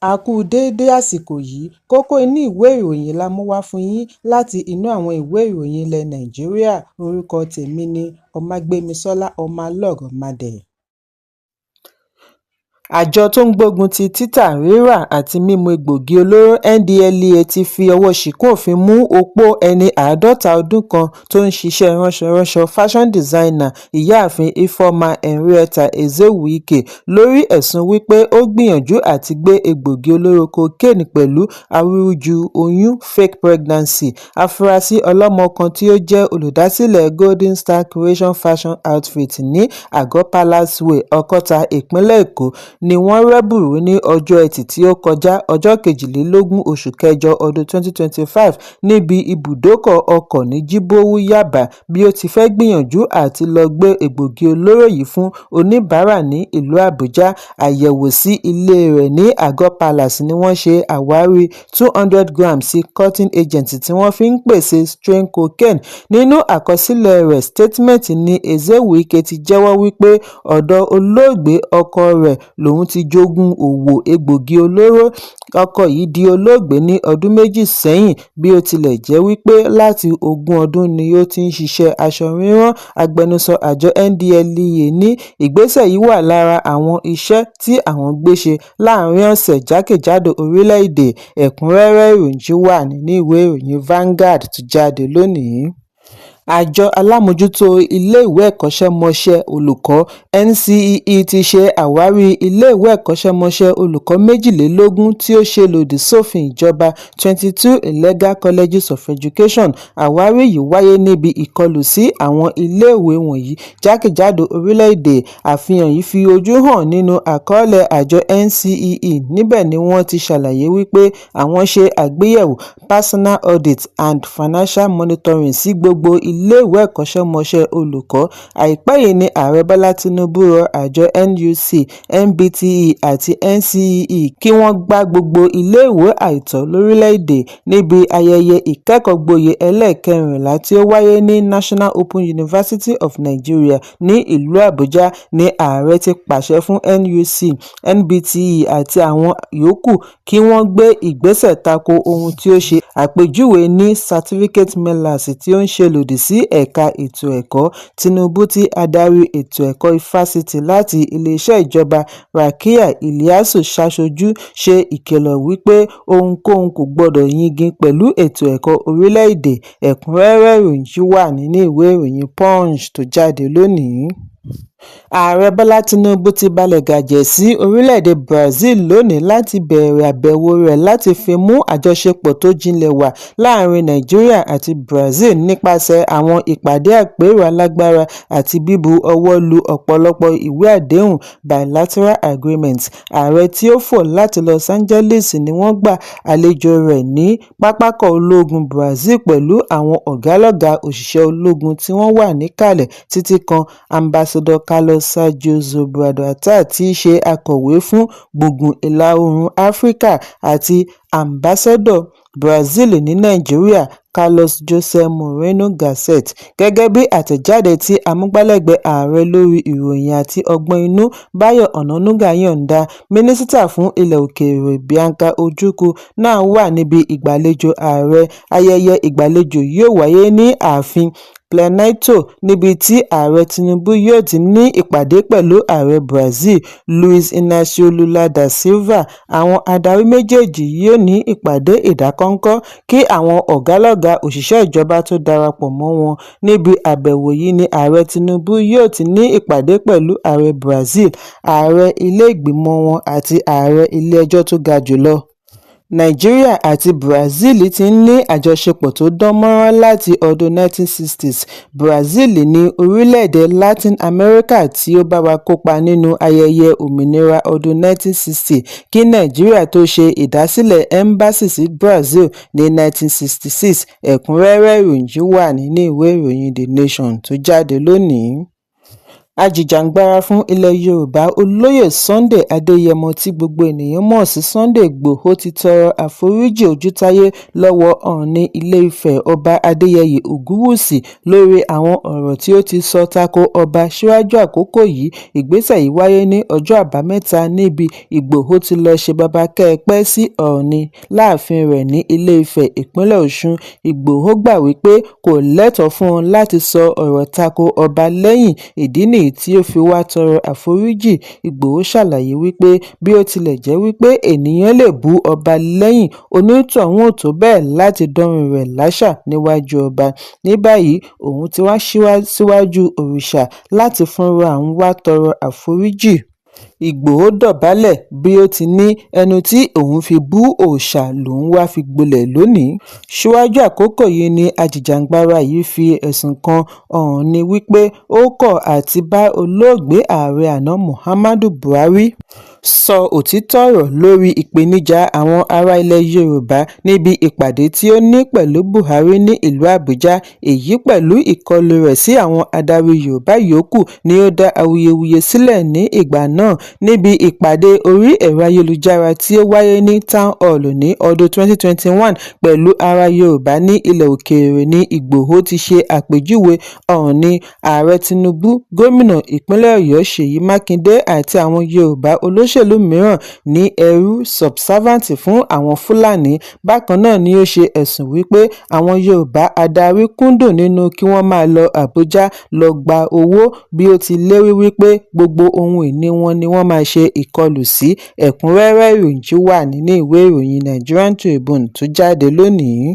A kú déédé àsìkò yìí, kókó inú ìwé ìròyìn la mú wá fún yín láti inú àwọn ìwé ìròyìn ilẹ̀ Nàìjíríà. Orúkọ tèmi ni Ọmágbémisọ́lá Ọmọlọ́rọ̀mọdẹ̀. Àjọ tó ń gbógun ti títà, rírà àti mímu egbògi olóró NDLEA ti fi ọwọ́ ṣìkún òfin mú opó ẹni 50 ọdún kan tó ń ṣiṣẹ́ ránṣọránṣọ fashion designer ìyáàfin Ifeoma Henrietta Ezewuike lórí ẹ̀sùn wípé ó gbìyànjú àti gbé egbògi olóró cocaine pẹ̀lú awúrúju oyún fake pregnancy. Afurasí ọlọ́mọ kan tí ó jẹ́ olùdásílẹ̀ Golden Star Creation Fashion Outfit ní Àgọ́ Palace Way, Ọ̀kọ́ta, ìpínlẹ̀ Èkó ni wọ́n rẹ́bùrú ní ọjọ́ Ẹtì tí ó kọjá ọjọ́ 22 oṣù kẹjọ ọdún 2025 níbi ibùdókọ̀ ọkọ̀ ní Jíbówú, Yábà, bí ó ti fẹ́ gbìyànjú àti lọ gbé egbògi olóró yìí fún oníbàárà ní ìlú Àbújá. Àyẹ̀wò sí ilé rẹ̀ ní Àgọ́ Palace ni wọ́n ṣe àwárí 200 grams cotton agent tí wọ́n fi ń pèsè strain cocaine. Nínú àkọsílẹ̀ rẹ̀, statement ní Ezewuike ti jẹ́wọ́ wípé ọ̀dọ̀ olóògbé ọkọ rẹ̀ lòun ti jogún òwò egbògi olóró. Ọkọ yìí di olóògbé ní ọdún 2 sẹ́yìn, bí ó tilẹ̀ jẹ́ wípé láti 20 ọdún ni ó ti ń ṣiṣẹ́ aṣọ rírán. Agbẹnusọ àjọ NDLEA ní ìgbésẹ̀ yìí wà lára àwọn iṣẹ́ tí àwọn gbé ṣe láàárín ọ̀sẹ̀ jákèjádò orílẹ̀-èdè. Ẹ̀kúnrẹ́rẹ́ ìròyìn wà nínú ìwé ìròyìn Vanguard tó jáde lónìí. Àjọ alámòjútó ilé-ìwé ẹ̀kọ́ṣẹ́mọṣẹ́ olùkọ́ NCEE ti ṣe àwárí ilé-ìwé ẹ̀kọ́ṣẹ́mọṣẹ́ olùkọ́ 22 tí ó ṣe lòdì sófin ìjọba 22 illegal colleges of education. Àwárí yìí wáyé níbi ìkọlù sí àwọn ilé-ìwé wọ̀nyí jákèjádò orílẹ̀-èdè. Àfihàn yìí fi ojú hàn nínú àkọọ́lẹ̀ àjọ NCEE. Níbẹ̀ ni wọ́n ti ṣàlàyé wípé àwọn ṣe àgbéyẹ̀wò personal audit and financial monitoring sí gbogbo ilé-ìwé ẹ̀kọ́ṣẹ́mọṣẹ́ olùkọ́. Àìpẹ́ yìí ni Ààrẹ Bọ́lá Tinubu rọ àjọ NUC, MBTE àti NCEE kí wọ́n gbá gbogbo ilé-ìwé àìtọ́ lórílẹ̀-èdè. Níbi ayẹyẹ ìkẹ́kọ̀ọ́gboyè ẹlẹ́ẹ̀kẹrìnlá tí ó wáyé ní National Open University of Nigeria ní ìlú Àbújá ni Ààrẹ ti pàṣẹ fún NUC, MBTE àti àwọn yòókù kí wọ́n gbé ìgbésẹ̀ tako ohun tí ó ṣe àpèjúwe ní certificate melas tí ó ń ṣe lòdì sí ẹ̀ka ètò ẹ̀kọ́. Tinubu, tí adarí ètò ẹ̀kọ́ ifásitì láti iléeṣẹ́ ìjọba Rakiya Ilyasu ṣaṣojú, ṣe ìkìlọ̀ wípé ohunkóhun kò gbọdọ̀ yingin pẹ̀lú ètò ẹ̀kọ́ orílẹ̀-èdè. Ẹ̀kúnrẹ́rẹ́ ìròyìn wà nínú ìwé ìròyìn Punch tó jáde lónìí. Ààrẹ Bọ́lá Tinubu ti balẹ̀ gàjẹ̀ sí orílẹ̀-èdè Brazil lónìí láti bẹ̀rẹ̀ àbẹ̀wò rẹ̀ láti fi mú àjọṣepọ̀ tó jinlẹ̀ wà láàrin Nàìjíríà àti Brazil nípasẹ̀ àwọn ìpàdé àpérò alágbára àti bíbu ọwọ́ lu ọ̀pọ̀lọpọ̀ ìwé àdéhùn bilateral agreements. Ààrẹ tí ó fò láti Los Angeles ni wọ́n gba àlejò rẹ̀ ní pápákọ̀ ológun Brazil pẹ̀lú àwọn ọ̀gálọ́gà òṣìṣẹ́ ológun tí wọ́n wà níkàlẹ̀ títí kan Ambassador Carlos Sergio Zobrado Attah, tí í ṣe akọ̀wé fún gbùngbùn ìlà-oòrùn Áfíríkà, àti Ambassador Brazil ní Nàìjíríà Carlos José Moreno Garcet. Gẹ́gẹ́ bí àtẹ̀jáde tí amúgbálẹ́gbẹ̀ẹ́ ààrẹ lórí ìròyìn àti ọgbọ́n inú Báyọ̀ Ọ̀nànúgà yọ̀ǹda, mínísítà fún ilẹ̀ òkèèrè Bianca Ojukwu náà wà níbi ìgbàlejò ààrẹ. Ayẹyẹ ìgbàlejò yóò wáyé ní ààfin Planalto, níbi tí ààrẹ Tinubu yóò ti ní ìpàdé pẹ̀lú ààrẹ Brazil Luiz Inácio Lula da Silva. Àwọn adarí méjèèjì yóò ní ìpàdé ìdákọ́ńkọ́ kí àwọn ọ̀gálọ́gà òṣìṣẹ́ ìjọba tó darapọ̀ mọ́ wọn. Níbi àbẹ̀wò yìí ni ààrẹ Tinubu yóò ti ní ìpàdé pẹ̀lú ààrẹ Brazil, ààrẹ ilé ìgbìmọ̀ wọn àti ààrẹ ilé ẹjọ́ tó ga jùlọ. Nàìjíríà àti Brazil ti ń ní àjọṣepọ̀ tó dán mọ́rán láti ọdún 1960s. Brazil ní orílẹ̀-èdè Latin America tí ó bá wa kópa nínú ayẹyẹ òmìnira ọdún 1960 kí Nàìjíríà tó ṣe ìdásílẹ̀ ẹ́mbásì sí Brazil ní 1966. Ẹ̀kúnrẹ́rẹ́ ìròyìn wà nínú ìwé ìròyìn The Nation tó jáde lónìí. Ajìjàǹgbara fún ilẹ̀ Yorùbá Olóyè Sunday Adéyẹmọ tí gbogbo ènìyàn mọ̀ sí Sunday Ìgbòho ti tọrọ àforíjì ojútáyé lọ́wọ́ Ọọ̀ni Ilé-Ifẹ̀ Ọba Adéyẹyè Ògúnwùsì lórí àwọn ọ̀rọ̀ tí ó ti sọ tako ọba síwájú àkókò yìí. Ìgbésẹ̀ yìí wáyé ní ọjọ́ Àbámẹ́ta níbi Ìgbòho ti lọ ṣe baba kẹ́ẹpẹ́ sí Ọọ̀ni láàfin rẹ̀ ní Ilé-Ifẹ̀, ìpínlẹ̀ Ọ̀ṣun. Ìgbòho gbà wípé kò lẹ́tọ̀ọ́ fún un láti sọ ọ̀rọ̀ tako ọba lẹ́yìn ìdí nìyí tí ó fi wá tọrọ àforíjì. Ìgbòho ṣàlàyé wípé bí ó tilẹ̀ jẹ́ wípé ènìyàn lè bú ọba lẹ́yìn, onítọ̀hún ò tó bẹ́ẹ̀ láti dánrun rẹ̀ láṣà níwájú ọba. Ní báyìí òun ti wá síwájú òrìṣà láti fúnra òun wá tọrọ àforíjì. Ìgbòho dọ̀bálẹ̀ bí ó ti ní ẹnu tí òun fi bú òòṣà lòun wá fi gbolẹ̀ lónìí. Síwájú àkókò yìí ni ajìjàǹgbara yìí fi ẹ̀sùn kan Ọọ̀ni wípé ó kọ̀ àti bá olóògbé ààrẹ àná Muhammadu Buhari sọ òtítọ́ ọ̀rọ̀ lórí ìpèníjà àwọn ará ilẹ̀ Yorùbá níbi ìpàdé tí ó ní pẹ̀lú Buhari ní ìlú Àbújá. Èyí pẹ̀lú ìkọlù rẹ̀ sí àwọn adarí Yorùbá yòókù ni ó dá awuyewuye sílẹ̀ ní ìgbà náà. Níbi ìpàdé orí ẹ̀rọ ayélujára tí ó wáyé ní Town Hall ní ọdún 2021 pẹ̀lú ará Yorùbá ní ilẹ̀ òkèèrè ni Ìgbòho ti ṣe àpèjúwe Ọọ̀ni, Ààrẹ Tinubu, Gómìnà ìpínlẹ̀ Ọ̀yọ́ Ṣèyí Mákindé àti àwọn Yorùbá olóṣèlú mìíràn ní ẹrú subservient fún àwọn Fúlàní. Bákan náà ni ó ṣe ẹ̀sùn wípé àwọn Yorùbá adarí kúndùn nínú kí wọ́n máa lọ Àbújá lọ gba owó bí ó ti lérí wípé gbogbo ohun ìní wọn ni wọ́n máa ṣe ìkọlù sí. Ẹ̀kúnrẹ́rẹ́ ìròyìn wà nínú ìwé ìròyìn Nigerian Tribune tó jáde lónìí.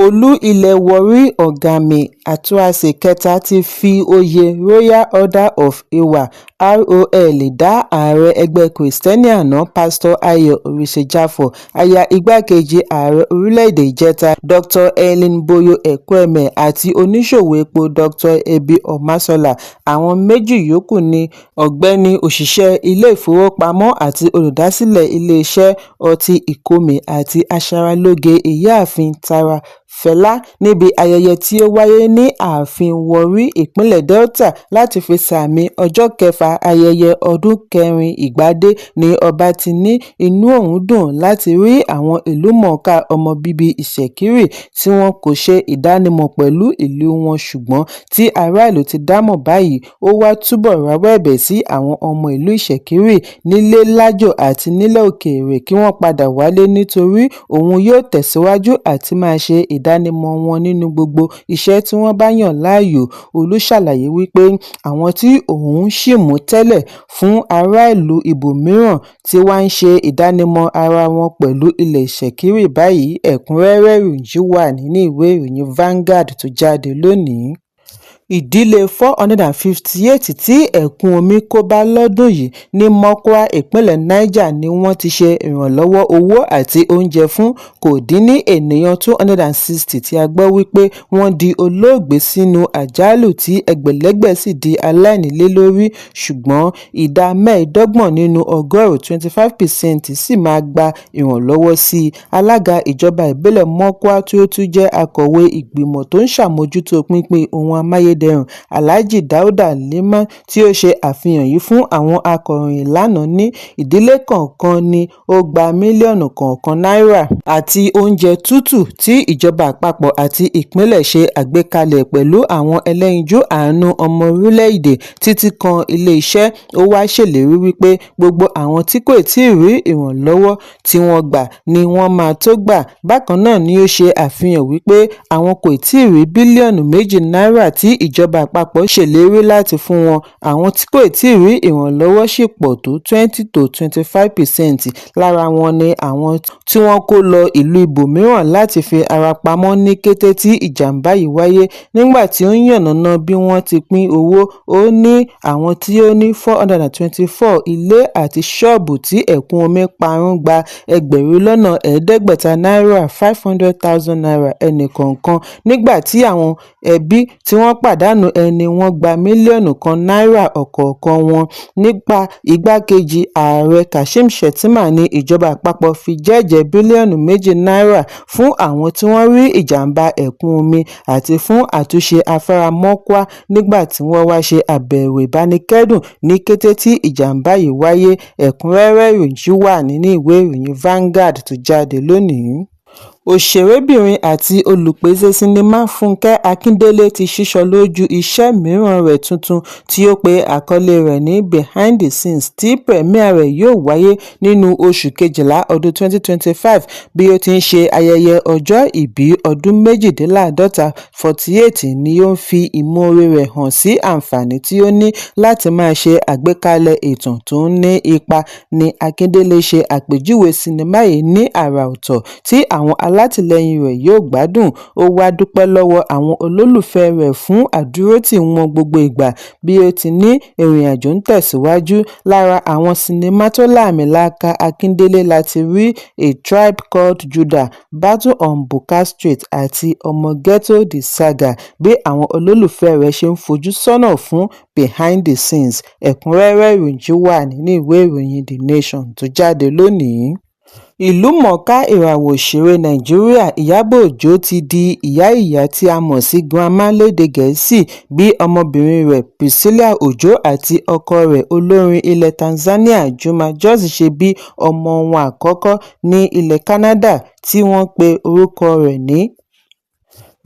Olú ilẹ̀ Warri Ọ̀gànmí Àtúnwàṣe kẹta ti fi oyè Royal Order of Iwa ROL dá ààrẹ ẹgbẹ́ Kìrìsìtẹ́nì àná Pásítọ̀ Ayọ̀ Oríṣèjàfọ́, aya igbákejì ààrẹ orílẹ̀-èdè ìjẹta Dr. Helen Boyo Ekwueme àti oníṣòwò epo Dr. Ebi Omasola. Àwọn méjì yòókù ni ọ̀gbẹ́ni òṣìṣẹ́ ilé-ìfowópamọ́ àti olùdásílẹ̀ ilé-iṣẹ́ ọtí Ìkòmè àti aṣaralóge Ìyáàfin Tara Fẹlá níbi ayẹyẹ tí ó wáyé ní ààfin Warri, ìpínlẹ̀ Delta láti fi sààmì ọjọ́ kẹfà ayẹyẹ ọdún kẹrin ìgbádé ni ọba ti ní inú òun dùn láti rí àwọn ìlúmọ̀ọ́ká ọmọ bíbí Ìṣẹ̀kírì tí wọn kò ṣe ìdánimọ̀ pẹ̀lú ìlú wọn ṣùgbọ́n tí aráàlú ti dámọ̀ báyìí. Ó wá túbọ̀ rawọ́ ẹ̀bẹ̀ sí àwọn ọmọ ìlú Ìṣẹ̀kírì nílé lájò àti nílẹ̀ òkèèrè kí wọ́n padà wálé nítorí òun yóò tẹ̀síwájú àti máa ṣe ìdánimọ̀ wọn nínú gbogbo iṣẹ́ tí wọ́n bá yàn láàyò. Olú ṣàlàyé wípé àwọn tí òun ṣì mú tẹ́lẹ̀ fún aráàlú ibòmíràn tí wá ń ṣe ìdánimọ̀ ara wọn pẹ̀lú ilẹ̀ Ìṣẹ̀kírì báyìí. Ẹ̀kúnrẹ́rẹ́ ìròyìn wà nínú ìwé ìròyìn Vanguard tó jáde lónìí. Ìdílé 458 tí ẹ̀kún omi kó bá lọ́dún yìí ní Mokwa, ìpínlẹ̀ Niger ni wọ́n ti ṣe ìrànlọ́wọ́ owó àti oúnjẹ fún. Kò dín ní ènìyàn 260 tí a gbọ́ wípé wọ́n di olóògbé sínú àjálù tí ẹgbẹ̀lẹ́gbẹ̀ sì di aláìnílélórí, ṣùgbọ́n ìdá 25 nínú ọgọ́rùn-ún 25% sì máa gba ìrànlọ́wọ́ sí i. Alága ìjọba ìbílẹ̀ Mokwa tí ó tún jẹ́ akọ̀wé ìgbìmọ̀ tó ń ṣàmójútó pínpín ohun amáyédẹrùn Alhaji Dauda Liman tí ó ṣe àfihàn yìí fún àwọn akọ̀ròyìn lánàá ní ìdílé kọ̀ọ̀kan ni ó gba mílíọ̀nù kọ̀ọ̀kan náírà àti oúnjẹ tútù tí ìjọba àpapọ̀ àti ìpínlẹ̀ ṣe àgbékalẹ̀ pẹ̀lú àwọn ẹlẹ́yinjú àánú ọmọ orílẹ̀-èdè títí kan ilé-iṣẹ́. Ó wá ṣèlérí wípé gbogbo àwọn tí kò tíì rí ìrànlọ́wọ́ tí wọ́n gbà ni wọ́n máa tó gbà. Bákan náà ni ó ṣe àfihàn wípé àwọn kò tíì rí bílíọ̀nù 2 náírà tí ìjọba àpapọ̀ ṣèlérí láti fún wọn. Àwọn tí kò tíì rí ìrànlọ́wọ́ sì pọ̀ tó 20 to 25%. Lára wọn ni àwọn tí wọ́n kó lọ ìlú ibòmíràn láti fi ara pamọ́ ní kété tí ìjàmbá yìí wáyé. Nígbà tí ó ń yànnàná bí wọ́n ti pín owó, ó ní àwọn tí ó ní 424 ilé àti ṣọ́ọ̀bù tí ẹ̀kún omi parun gba ẹgbẹ̀rún lọ́nà ẹ̀ẹ́dẹ́gbẹ̀ta náírà 500,000 naira ẹnìkọ̀ọ̀kan. Nígbà tí àwọn ẹbí tí wọ́n pàdé pàdánù ẹni wọ́n gba mílíọ̀nù kan náírà ọ̀kọ̀ọ̀kan wọn. Nípa igbákejì ààrẹ Kashim Shettima ní ìjọba àpapọ̀ fi jẹ́jẹ̀ẹ́ bílíọ̀nù 2 náírà fún àwọn tí wọ́n rí ìjàmbá ẹ̀kún omi àti fún àtúnṣe afárá Mokwa nígbà tí wọ́n wá ṣe àbẹ̀wò ìbánikẹ́dùn ní kété tí ìjàmbá yìí wáyé. Ẹ̀kúnrẹ́rẹ́ ìròyìn yìí wà nínú ìwé ìròyìn Vanguard tó jáde lónìí. Òṣèrébìnrin àti olùpèsè sinimá Fúnkẹ́ Akíndélé ti ṣíṣọ lójú iṣẹ́ mìíràn rẹ̀ tuntun tí ó pe àkọlé rẹ̀ ní Behind the Scenes tí premiere rẹ̀ yóò wáyé nínú oṣù Kejìlá ọdún 2025 bí ó ti ń ṣe ayẹyẹ ọjọ́ ìbí ọdún méjìdínláàádọ́ta 48 ni ó ń fi ìmoore rẹ̀ hàn sí àǹfààní tí ó ní láti máa ṣe àgbékalẹ̀ ìtàn tó ń ní ipa ní Akíndélé ṣe àpèjúwe sinimá yìí ní àrà ọ̀tọ̀ tí àwọn alátìlẹyìn rẹ̀ yóò gbádùn. Ó wá dúpẹ́ lọ́wọ́ àwọn olólùfẹ́ rẹ̀ fún àdúrótì wọn gbogbo ìgbà bí ó ti ní ìrìnàjò ń tẹ̀síwájú. Lára àwọn sinimá tó lààmìlàaka Akíndélé láti rí A Tribe Called Judah, Battle on Buka Street àti Ọmọ Ghetto The Saga. Bí àwọn olólùfẹ́ rẹ̀ ṣe ń fojú sọ́nà fún Behind the Scenes. Ẹ̀kúnrẹ́rẹ́ ìròyìn yìí wà nínú ìwé ìròyìn The Nation tó jáde lónìí. Ìlúmọ̀ọ́ká ìràwọ̀ òṣèré Nàìjíríà Ìyábọ̀ Òjó ti di ìyá tí a mọ̀ sí grandma lédè Gẹ̀ẹ́sì bí ọmọbìnrin rẹ̀ Priscilla Òjó àti ọkọ rẹ̀ olórin ilẹ̀ Tanzania Juma Jux ṣe bí ọmọ wọn àkọ́kọ́ ní ilẹ̀ Canada tí wọ́n pe orúkọ rẹ̀ ní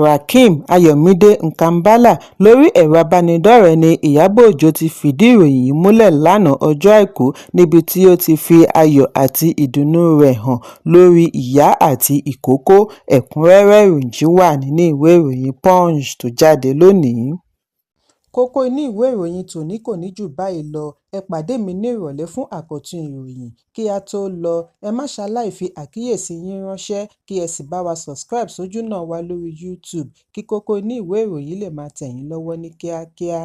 Rakim Ayọ̀mídé Nkambala. Lórí ẹ̀rọ abánidọ́rẹ̀ẹ́ ni Ìyábọ̀ Òjó ti fìdí ìròyìn yìí múlẹ̀ lánàá ọjọ́ Àìkú níbi tí ó ti fi ayọ̀ àti ìdùnnú rẹ̀ hàn lórí ìyá àti ìkókó. Ẹ̀kúnrẹ́rẹ́ ìròyìn yìí wà nínú ìwé ìròyìn Punch tó jáde lónìí. Kókó inú ìwé ìròyìn tòní kò ní jù báyìí lọ. Ẹ pàdé mi ní ìrọ̀lẹ́ fún àkọ́tún ìròyìn. Kí a tó lọ, ẹ má ṣaláì fi àkíyèsí yín ránṣẹ́ kí ẹ sì bá wa subscribe sójú náà wa lórí YouTube kí kókó inú ìwé ìròyìn lè máa tẹ̀ yín lọ́wọ́ ní kíákíá.